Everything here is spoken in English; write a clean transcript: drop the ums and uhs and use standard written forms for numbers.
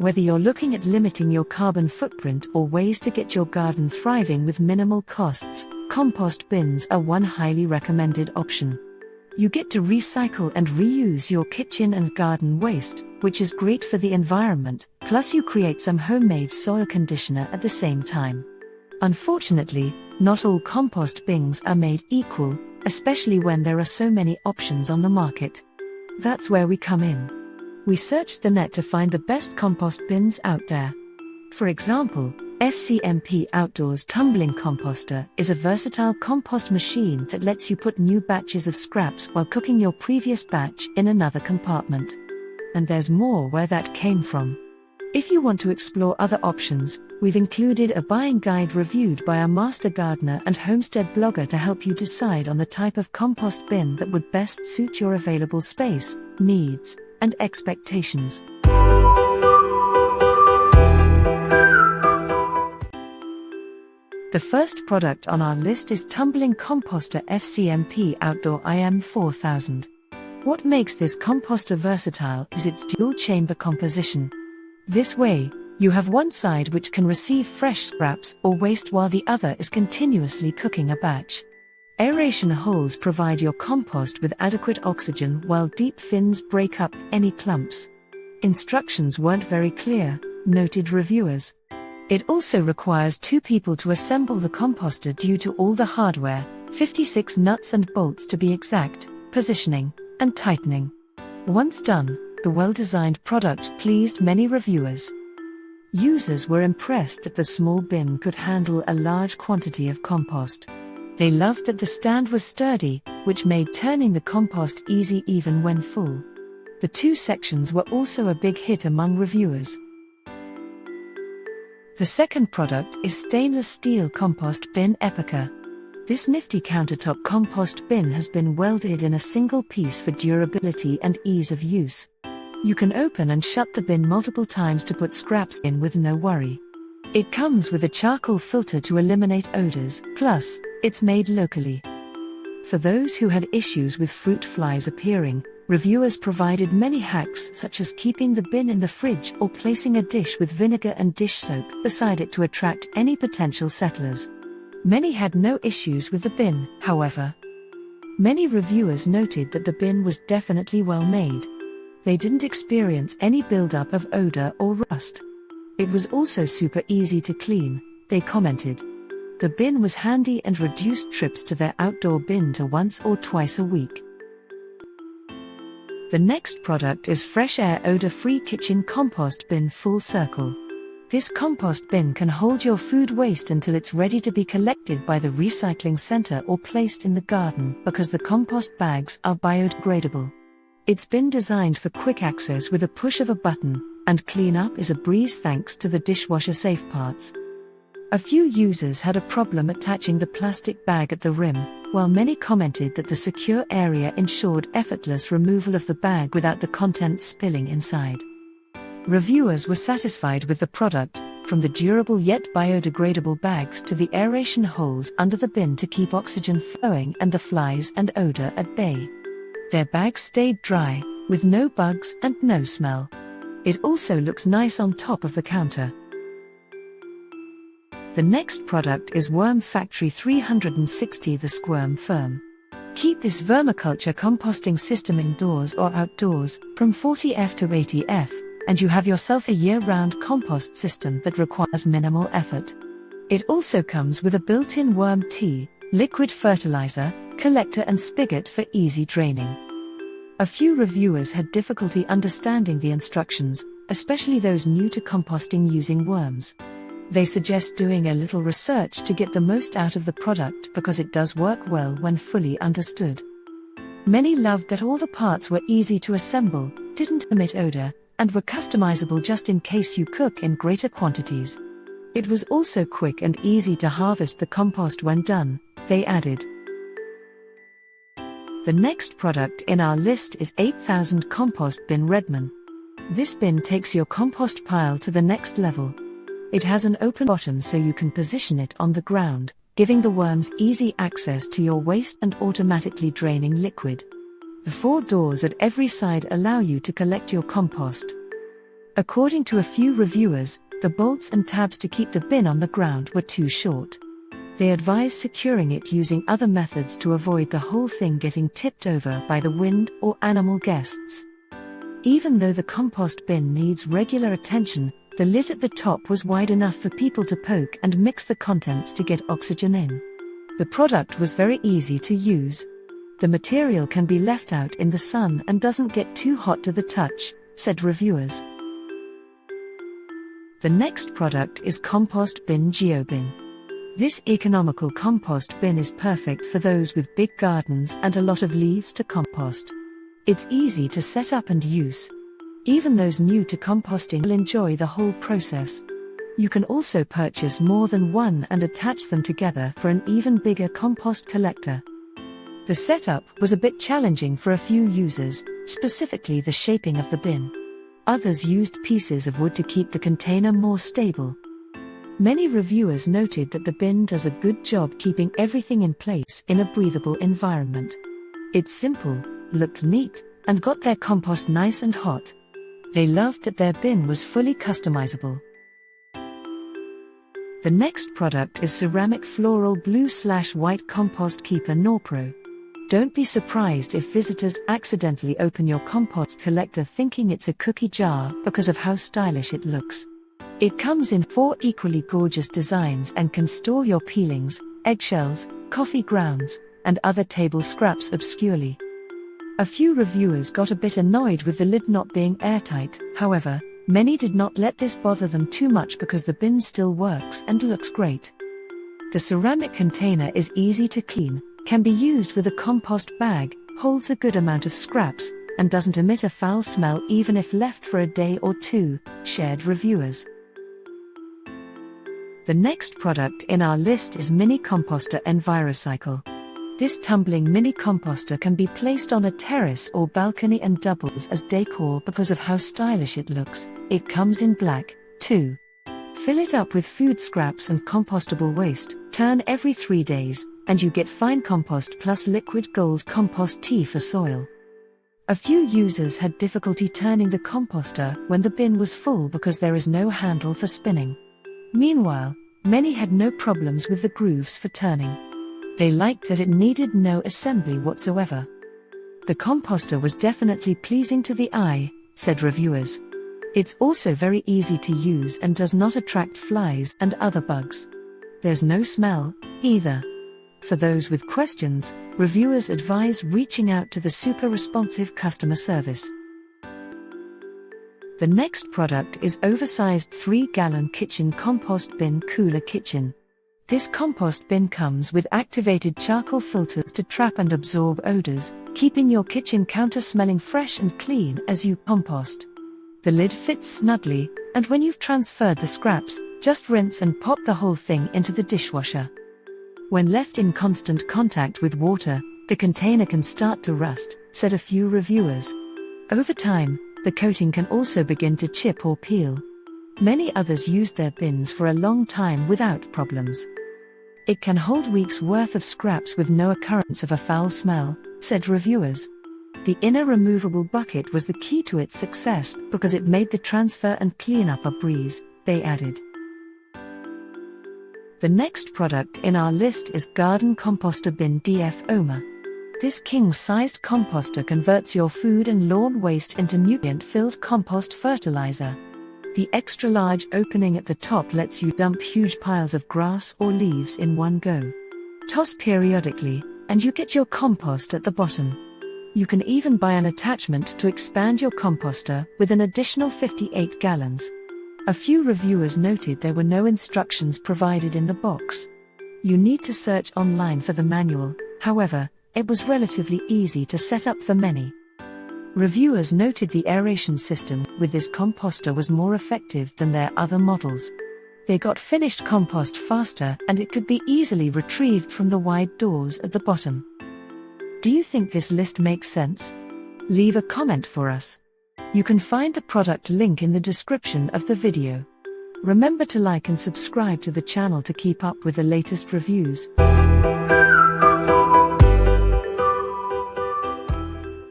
Whether you're looking at limiting your carbon footprint or ways to get your garden thriving with minimal costs, compost bins are one highly recommended option. You get to recycle and reuse your kitchen and garden waste, which is great for the environment, plus you create some homemade soil conditioner at the same time. Unfortunately, not all compost bins are made equal, especially when there are so many options on the market. That's where we come in. We searched the net to find the best compost bins out there. For example, FCMP Outdoors Tumbling Composter is a versatile compost machine that lets you put new batches of scraps while cooking your previous batch in another compartment. And there's more where that came from. If you want to explore other options, we've included a buying guide reviewed by a master gardener and homestead blogger to help you decide on the type of compost bin that would best suit your available space, needs, and expectations. The first product on our list is Tumbling Composter FCMP Outdoor IM4000. What makes this composter versatile is its dual-chamber composition. This way, you have one side which can receive fresh scraps or waste while the other is continuously cooking a batch. Aeration holes provide your compost with adequate oxygen while deep fins break up any clumps. Instructions weren't very clear, noted reviewers. It also requires 2 people to assemble the composter due to all the hardware, 56 nuts and bolts to be exact, positioning, and tightening. Once done, the well-designed product pleased many reviewers. Users were impressed that the small bin could handle a large quantity of compost. They loved that the stand was sturdy, which made turning the compost easy even when full. The 2 sections were also a big hit among reviewers. The second product is stainless steel compost bin EPICA. This nifty countertop compost bin has been welded in a single piece for durability and ease of use. You can open and shut the bin multiple times to put scraps in with no worry. It comes with a charcoal filter to eliminate odors, plus, it's made locally. For those who had issues with fruit flies appearing, reviewers provided many hacks such as keeping the bin in the fridge or placing a dish with vinegar and dish soap beside it to attract any potential settlers. Many had no issues with the bin, however. Many reviewers noted that the bin was definitely well made. They didn't experience any buildup of odor or rust. It was also super easy to clean, they commented. The bin was handy and reduced trips to their outdoor bin to once or twice a week. The next product is Fresh Air Odor-Free Kitchen Compost Bin Full Circle. This compost bin can hold your food waste until it's ready to be collected by the recycling center or placed in the garden because the compost bags are biodegradable. It's been designed for quick access with a push of a button, and cleanup is a breeze thanks to the dishwasher safe parts. A few users had a problem attaching the plastic bag at the rim, while many commented that the secure area ensured effortless removal of the bag without the contents spilling inside. Reviewers were satisfied with the product, from the durable yet biodegradable bags to the aeration holes under the bin to keep oxygen flowing and the flies and odor at bay. Their bags stayed dry, with no bugs and no smell. It also looks nice on top of the counter. The next product is Worm Factory 360 The Squirm Firm. Keep this vermiculture composting system indoors or outdoors, from 40F to 80F, and you have yourself a year-round compost system that requires minimal effort. It also comes with a built-in worm tea, liquid fertilizer, collector and spigot for easy draining. A few reviewers had difficulty understanding the instructions, especially those new to composting using worms. They suggest doing a little research to get the most out of the product because it does work well when fully understood. Many loved that all the parts were easy to assemble, didn't emit odor, and were customizable just in case you cook in greater quantities. It was also quick and easy to harvest the compost when done, they added. The next product in our list is 8000 Compost Bin Redmon. This bin takes your compost pile to the next level. It has an open bottom so you can position it on the ground, giving the worms easy access to your waste and automatically draining liquid. The 4 doors at every side allow you to collect your compost. According to a few reviewers, the bolts and tabs to keep the bin on the ground were too short. They advise securing it using other methods to avoid the whole thing getting tipped over by the wind or animal guests. Even though the compost bin needs regular attention, the lid at the top was wide enough for people to poke and mix the contents to get oxygen in. The product was very easy to use. The material can be left out in the sun and doesn't get too hot to the touch, said reviewers. The next product is Compost Bin Geobin. This economical compost bin is perfect for those with big gardens and a lot of leaves to compost. It's easy to set up and use. Even those new to composting will enjoy the whole process. You can also purchase more than one and attach them together for an even bigger compost collector. The setup was a bit challenging for a few users, specifically the shaping of the bin. Others used pieces of wood to keep the container more stable. Many reviewers noted that the bin does a good job keeping everything in place in a breathable environment. It's simple, looked neat, and got their compost nice and hot. They loved that their bin was fully customizable. The next product is ceramic floral blue/white compost keeper Norpro. Don't be surprised if visitors accidentally open your compost collector thinking it's a cookie jar because of how stylish it looks. It comes in 4 equally gorgeous designs and can store your peelings, eggshells, coffee grounds, and other table scraps obscurely. A few reviewers got a bit annoyed with the lid not being airtight, however, many did not let this bother them too much because the bin still works and looks great. The ceramic container is easy to clean, can be used with a compost bag, holds a good amount of scraps, and doesn't emit a foul smell even if left for a day or two, shared reviewers. The next product in our list is Mini Composter Envirocycle. This tumbling mini composter can be placed on a terrace or balcony and doubles as decor because of how stylish it looks. It comes in black, too. Fill it up with food scraps and compostable waste, turn every 3 days, and you get fine compost plus liquid gold compost tea for soil. A few users had difficulty turning the composter when the bin was full because there is no handle for spinning. Meanwhile, many had no problems with the grooves for turning. They liked that it needed no assembly whatsoever. The composter was definitely pleasing to the eye, said reviewers. It's also very easy to use and does not attract flies and other bugs. There's no smell, either. For those with questions, reviewers advise reaching out to the super responsive customer service. The next product is Oversized 3-gallon kitchen compost bin cooler kitchen. This compost bin comes with activated charcoal filters to trap and absorb odors, keeping your kitchen counter smelling fresh and clean as you compost. The lid fits snugly, and when you've transferred the scraps, just rinse and pop the whole thing into the dishwasher. When left in constant contact with water, the container can start to rust, said a few reviewers. Over time, the coating can also begin to chip or peel. Many others used their bins for a long time without problems. It can hold weeks' worth of scraps with no occurrence of a foul smell, said reviewers. The inner removable bucket was the key to its success because it made the transfer and cleanup a breeze, they added. The next product in our list is Garden Composter Bin DF Omer. This king-sized composter converts your food and lawn waste into nutrient-filled compost fertilizer. The extra-large opening at the top lets you dump huge piles of grass or leaves in one go. Toss periodically, and you get your compost at the bottom. You can even buy an attachment to expand your composter with an additional 58 gallons. A few reviewers noted there were no instructions provided in the box. You need to search online for the manual, however, it was relatively easy to set up for many. Reviewers noted the aeration system with this composter was more effective than their other models. They got finished compost faster and it could be easily retrieved from the wide doors at the bottom. Do you think this list makes sense? Leave a comment for us. You can find the product link in the description of the video. Remember to like and subscribe to the channel to keep up with the latest reviews.